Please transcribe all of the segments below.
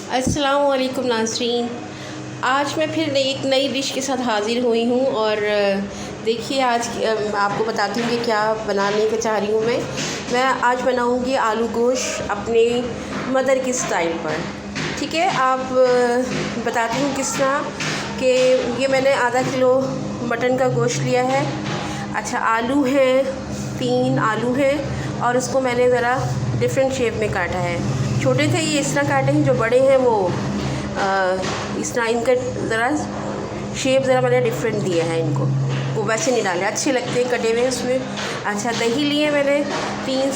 अस्सलाम वालेकुम नाज़रीन। आज मैं फिर एक नई डिश के साथ हाज़िर हुई हूँ और देखिए आज आपको बताती हूँ कि क्या बनाने का चाह रही हूँ मैं आज बनाऊँगी आलू गोश्त अपने मदर की स्टाइल पर। ठीक है, आप बताती हूँ किस तरह कि ये मैंने आधा किलो मटन का गोश्त लिया है। अच्छा, आलू हैं, 3 आलू हैं और उसको मैंने ज़रा डिफरेंट शेप में काटा है। छोटे थे ये इस तरह काटे हैं, जो बड़े हैं वो इस तरह, इनका ज़रा शेप ज़रा मैंने डिफरेंट दिया है इनको, वो वैसे नहीं डाले, अच्छे लगते हैं कटे हुए उसमें। अच्छा, दही लिए मैंने 3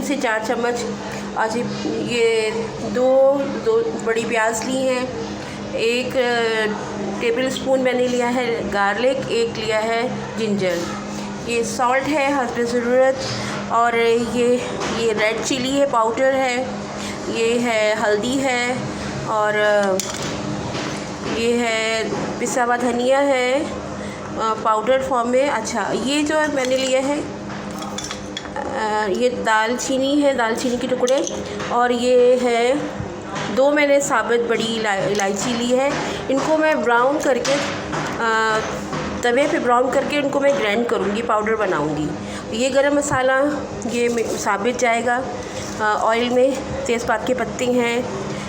से 4 चम्मच। अच्छा, ये दो बड़ी प्याज ली हैं, 1 टेबल स्पून मैंने लिया है गार्लिक, 1 लिया है जिंजर। ये सॉल्ट है हस्ब ज़रूरत, और ये रेड चिली है, पाउडर है, ये है हल्दी है, और ये है पिसा हुआ धनिया है पाउडर फॉर्म में। अच्छा, ये जो मैंने लिया है ये दालचीनी है, दालचीनी के टुकड़े, और ये है 2 मैंने साबुत बड़ी इलायची ली है। इनको मैं ब्राउन करके तवे पे ब्राउन करके इनको मैं ग्राइंड करूँगी, पाउडर बनाऊँगी। ये गरम मसाला ये साबित जाएगा ऑयल में। तेज़पात के पत्ते हैं,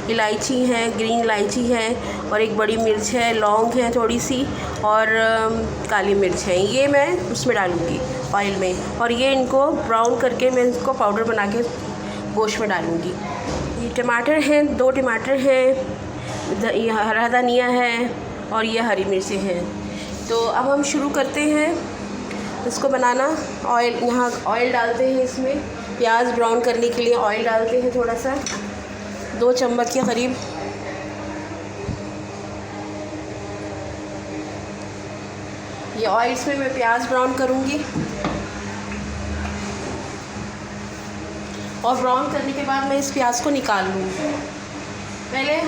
इलायची है, ग्रीन इलायची है, और 1 बड़ी मिर्च है, लौंग है थोड़ी सी, और काली मिर्च है। ये मैं उसमें डालूँगी ऑयल में, और ये इनको ब्राउन करके मैं इसको पाउडर बना के गोश्त में डालूँगी। ये टमाटर हैं, 2 टमाटर हैं, ये हरा धनिया है, और ये हरी मिर्चें हैं। तो अब हम शुरू करते हैं इसको बनाना। यहाँ ऑयल डालते हैं, इसमें प्याज ब्राउन करने के लिए ऑयल डालते हैं थोड़ा सा, 2 चम्मच के करीब। ये ऑयल में मैं प्याज ब्राउन करूँगी, और ब्राउन करने के बाद मैं इस प्याज को निकाल लूँगी। पहले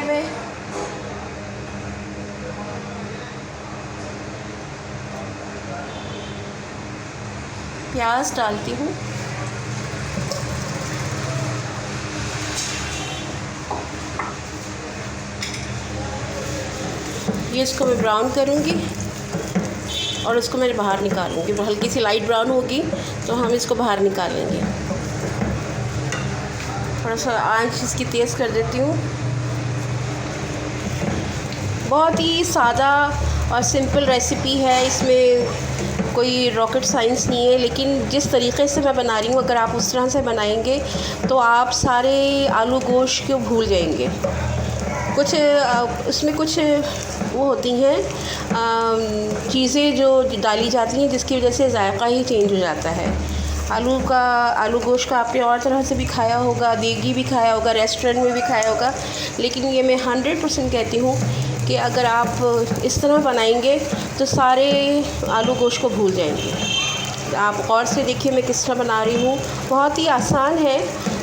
मैं प्याज डालती हूँ। ये इसको मैं ब्राउन करूँगी और इसको मैं बाहर निकालूँगी। हल्की सी लाइट ब्राउन होगी तो हम इसको बाहर निकालेंगे। थोड़ा सा आंच इसकी तेज़ कर देती हूँ। बहुत ही सादा और सिंपल रेसिपी है, इसमें कोई रॉकेट साइंस नहीं है, लेकिन जिस तरीक़े से मैं बना रही हूँ अगर आप उस तरह से बनाएंगे तो आप सारे आलू गोश्त को भूल जाएंगे। कुछ उसमें कुछ वो होती हैं चीज़ें जो डाली जाती हैं जिसकी वजह से ज़ायक़ा ही चेंज हो जाता है। आलू गोश्त का आपने और तरह से भी खाया होगा, देगी भी खाया होगा, रेस्टोरेंट में भी खाया होगा, लेकिन ये मैं 100% कहती हूँ कि अगर आप इस तरह बनाएंगे तो सारे आलू गोश्त को भूल जाएंगे। आप गौर से देखिए मैं किस तरह बना रही हूँ। बहुत ही आसान है,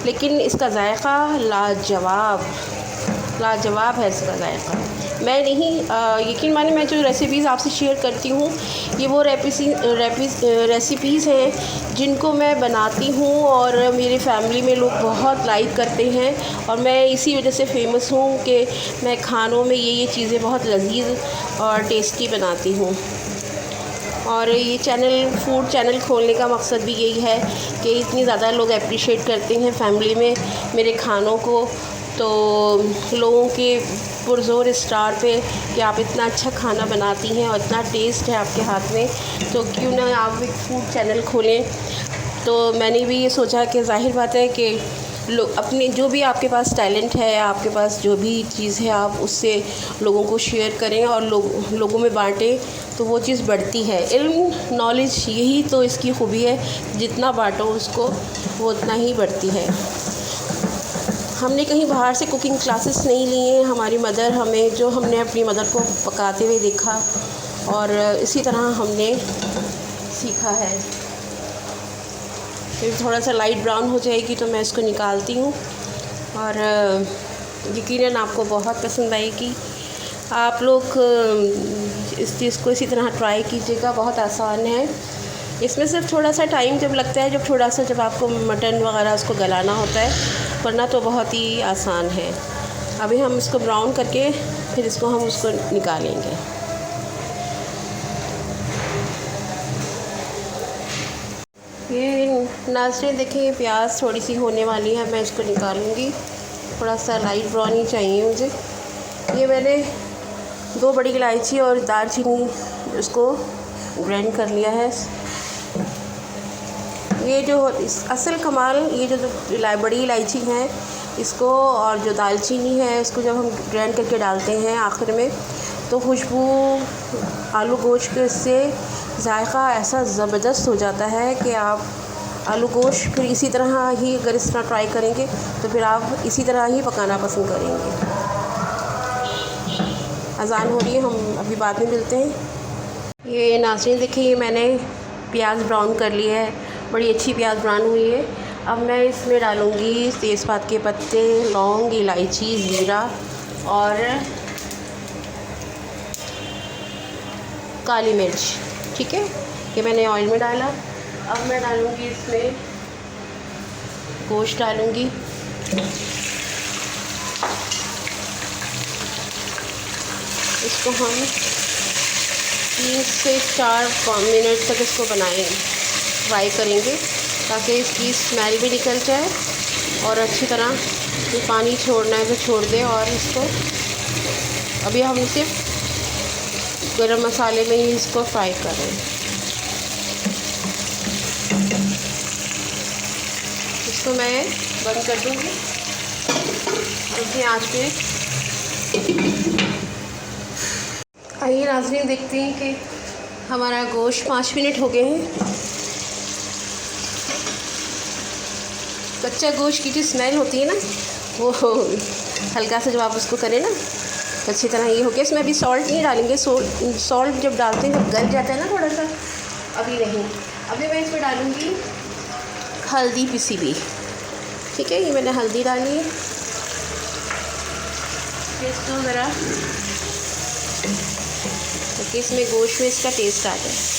लेकिन इसका ज़ायक़ा लाजवाब है। इसका ज़ायक़ा मैं नहीं यकीन माने, मैं जो रेसिपीज़ आपसे शेयर करती हूँ ये वो रेसिपीज़ हैं जिनको मैं बनाती हूँ और मेरी फैमिली में लोग बहुत लाइक करते हैं, और मैं इसी वजह से फ़ेमस हूँ कि मैं खानों में ये चीज़ें बहुत लज़ीज़ और टेस्टी बनाती हूँ। और ये फूड चैनल खोलने का मकसद भी यही है कि इतनी ज़्यादा लोग अप्रिशिएट करते हैं फैमिली में मेरे खानों को, तो लोगों के पुरज़ोर स्टार पे कि आप इतना अच्छा खाना बनाती हैं और इतना टेस्ट है आपके हाथ में, तो क्यों ना आप एक फूड चैनल खोलें। तो मैंने भी ये सोचा कि ज़ाहिर बात है कि लोग अपने जो भी आपके पास टैलेंट है, आपके पास जो भी चीज़ है, आप उससे लोगों को शेयर करें और लोगों में बांटें, तो वो चीज़ बढ़ती है। इल्म नॉलेज यही तो इसकी खूबी है, जितना बांटो उसको वो उतना ही बढ़ती है। हमने कहीं बाहर से कुकिंग क्लासेस नहीं ली हैं। हमारी मदर हमने अपनी मदर को पकाते हुए देखा और इसी तरह हमने सीखा है। फिर थोड़ा सा लाइट ब्राउन हो जाएगी तो मैं इसको निकालती हूँ, और यकीनन आपको बहुत पसंद आएगी। आप लोग इस चीज़ को इसी तरह ट्राई कीजिएगा, बहुत आसान है। इसमें सिर्फ थोड़ा सा टाइम जब लगता है, जब आपको मटन वगैरह उसको गलाना होता है, वरना तो बहुत ही आसान है। अभी हम इसको ब्राउन करके फिर इसको हम उसको निकालेंगे। ये नाज़रीन देखिए, प्याज थोड़ी सी होने वाली है, मैं इसको निकालूंगी। थोड़ा सा लाइट ब्राउन ही चाहिए मुझे। ये मैंने 2 बड़ी इलायची और दालचीनी इसको ग्राइंड कर लिया है। ये जो असल कमाल, ये जो बड़ी इलायची है इसको और जो दालचीनी है इसको जब हम ग्राइंड करके डालते हैं आखिर में, तो खुशबू आलू गोश्त से जायका ऐसा ज़बरदस्त हो जाता है कि आप आलू गोश्त फिर इसी तरह ही अगर इस तरह ट्राई करेंगे तो फिर आप इसी तरह ही पकाना पसंद करेंगे। अज़ान हो रही है, हम अभी बाद में मिलते हैं। ये नाज़रीन देखिए, ये मैंने प्याज ब्राउन कर लिया है, बड़ी अच्छी प्याज ब्राउन हुई है। अब मैं इसमें डालूँगी तेज़पात के पत्ते, लौंग, इलायची, ज़ीरा और काली मिर्च। ठीक है, ये मैंने ऑयल में डाला। अब मैं डालूँगी इसमें गोश्त डालूँगी। इसको हम 3 से 4 मिनट तक इसको फ्राई करेंगे ताकि इसकी स्मेल भी निकल जाए और अच्छी तरह ये पानी छोड़ना है तो छोड़ दे। और इसको अभी हम सिर्फ गरम मसाले में ही इसको फ्राई कर रहे हैं। इसको मैं बंद कर दूँगी इसी आँच पे। आइए नाज़रीन, देखते हैं कि हमारा गोश्त 5 मिनट हो गए हैं। कच्चा गोश्त की जो स्मेल होती है ना, वो हल्का सा जब आप उसको करें ना तो अच्छी तरह ये हो गया। इसमें अभी सॉल्ट नहीं डालेंगे। सॉल्ट जब डालते हैं जब गल जाता है ना थोड़ा सा, अभी नहीं। अभी मैं इसमें डालूँगी हल्दी पिसी हुई। ठीक है, ये मैंने हल्दी डाली है। इसको ज़रा ताकि इसमें गोश्त में इसका टेस्ट आ जाए।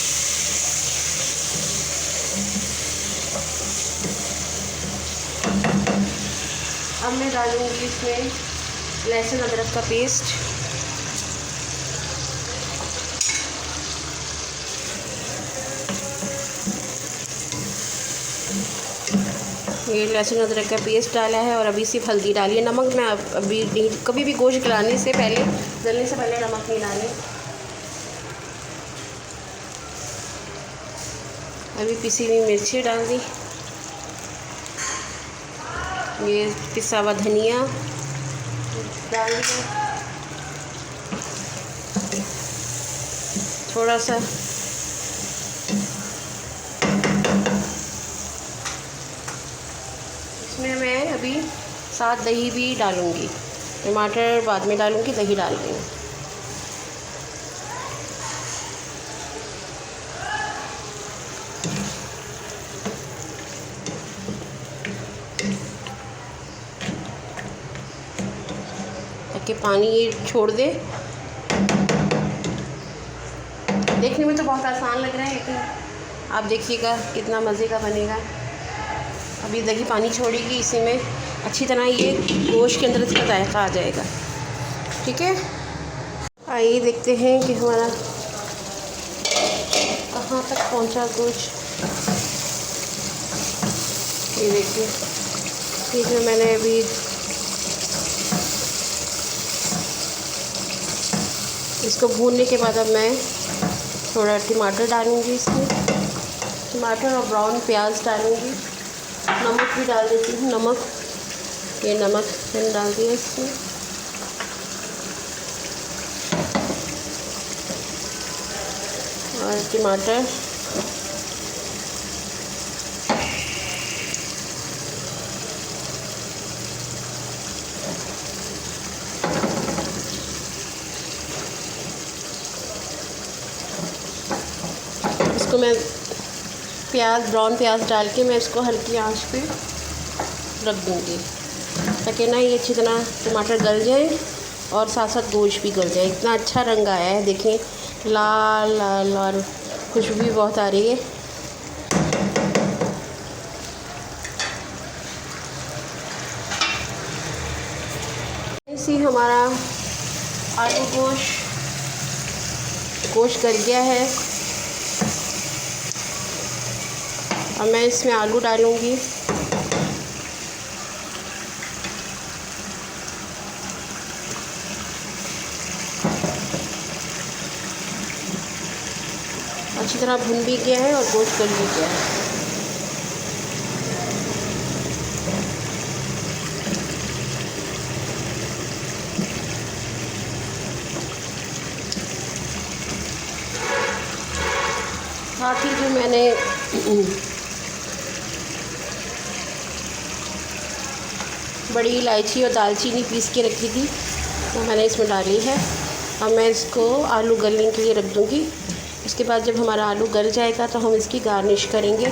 अब मैं डालूँगी इसमें लहसुन अदरक का पेस्ट। ये लहसुन अदरक का पेस्ट डाला है और अभी सिर्फ हल्दी डाली है। नमक मैं अभी नहीं, कभी भी गोश्त गलाने से पहले, गलने से पहले नमक नहीं डालें। अभी पिसी हुई मिर्ची डाल दी, ये पिसा हुआ धनिया डाल दिया, थोड़ा सा इसमें मैं अभी साथ दही भी डालूँगी। टमाटर बाद में डालूँगी, दही डाल दूँगी। ताकि पानी ये छोड़ दे। देखने में तो बहुत आसान लग रहा है, लेकिन आप देखिएगा कितना मज़े का बनेगा। अभी दही पानी छोड़ेगी, इसी में अच्छी तरह ये गोश्त के अंदर इसका जायका आ जाएगा। ठीक है, आइए देखते हैं कि हमारा कहाँ तक पहुँचा गोश्त। ये देखिए, इसमें मैंने अभी इसको भूनने के बाद अब मैं थोड़ा टमाटर डालूँगी इसमें, टमाटर और ब्राउन प्याज डालूँगी। नमक भी डाल देती हूँ, नमक, ये नमक मैंने डाल दिया इसमें। और टमाटर इसको मैं ब्राउन प्याज डाल के मैं इसको हल्की आंच पे रख दूँगी ताकि ना ये अच्छी तरह टमाटर गल जाए और साथ साथ गोश्त भी गल जाए। इतना अच्छा रंग आया है, देखें, लाल लाल, और खुशबू भी बहुत आ रही है। सी हमारा आलू गोश्त गल गया है। अब मैं इसमें आलू डालूँगी। अच्छी तरह भुन भी गया है और गोश्त गल भी गया है। साथ ही जो मैंने बड़ी इलायची और दालचीनी पीस के रखी थी वो मैंने इसमें डाली है। अब मैं इसको आलू गलने के लिए रख दूँगी। उसके बाद जब हमारा आलू गल जाएगा तो हम इसकी गार्निश करेंगे।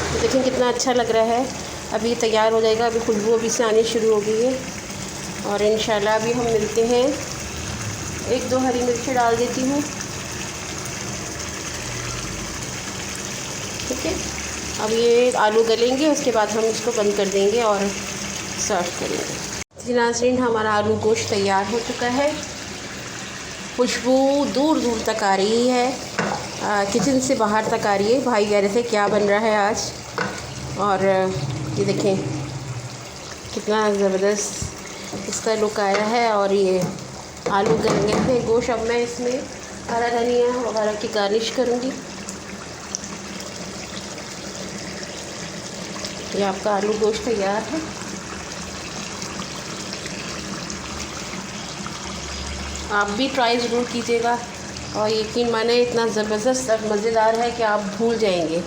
तो देखें कितना अच्छा लग रहा है। अभी ये तैयार हो जाएगा। अभी खुशबू अभी से आनी शुरू हो गई है और इंशाल्लाह अभी हम मिलते हैं। 1-2 हरी मिर्ची डाल देती हूँ। ठीक है, अब ये आलू गलेंगे, उसके बाद हम इसको बंद कर देंगे और सर्व करेंगे। जी नाज़रीन, हमारा आलू गोश्त तैयार हो चुका है। खुशबू दूर दूर तक आ रही है, किचन से बाहर तक आ रही है। भाई कह रहे थे क्या बन रहा है आज, और ये देखें कितना ज़बरदस्त इसका लुक आया है। और ये आलू गल गए थे गोश्त। अब मैं इसमें हरा धनिया वगैरह की गार्निश करूँगी। ये आपका आलू गोश्त तैयार है। आप भी ट्राई ज़रूर कीजिएगा और यकीन माने इतना ज़बरदस्त और मज़ेदार है कि आप भूल जाएंगे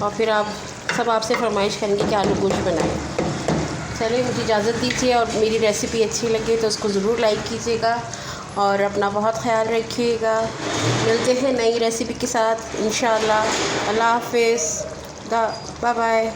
और फिर आप सब आपसे फरमाइश करेंगे कि आलू गोश्त बनाएं। चलिए, मुझे इजाज़त दीजिए और मेरी रेसिपी अच्छी लगे तो उसको ज़रूर लाइक कीजिएगा और अपना बहुत ख्याल रखिएगा। मिलते हैं नई रेसिपी के साथ इंशाअल्लाह। अल्लाह हाफ़िज़, बाय बाय।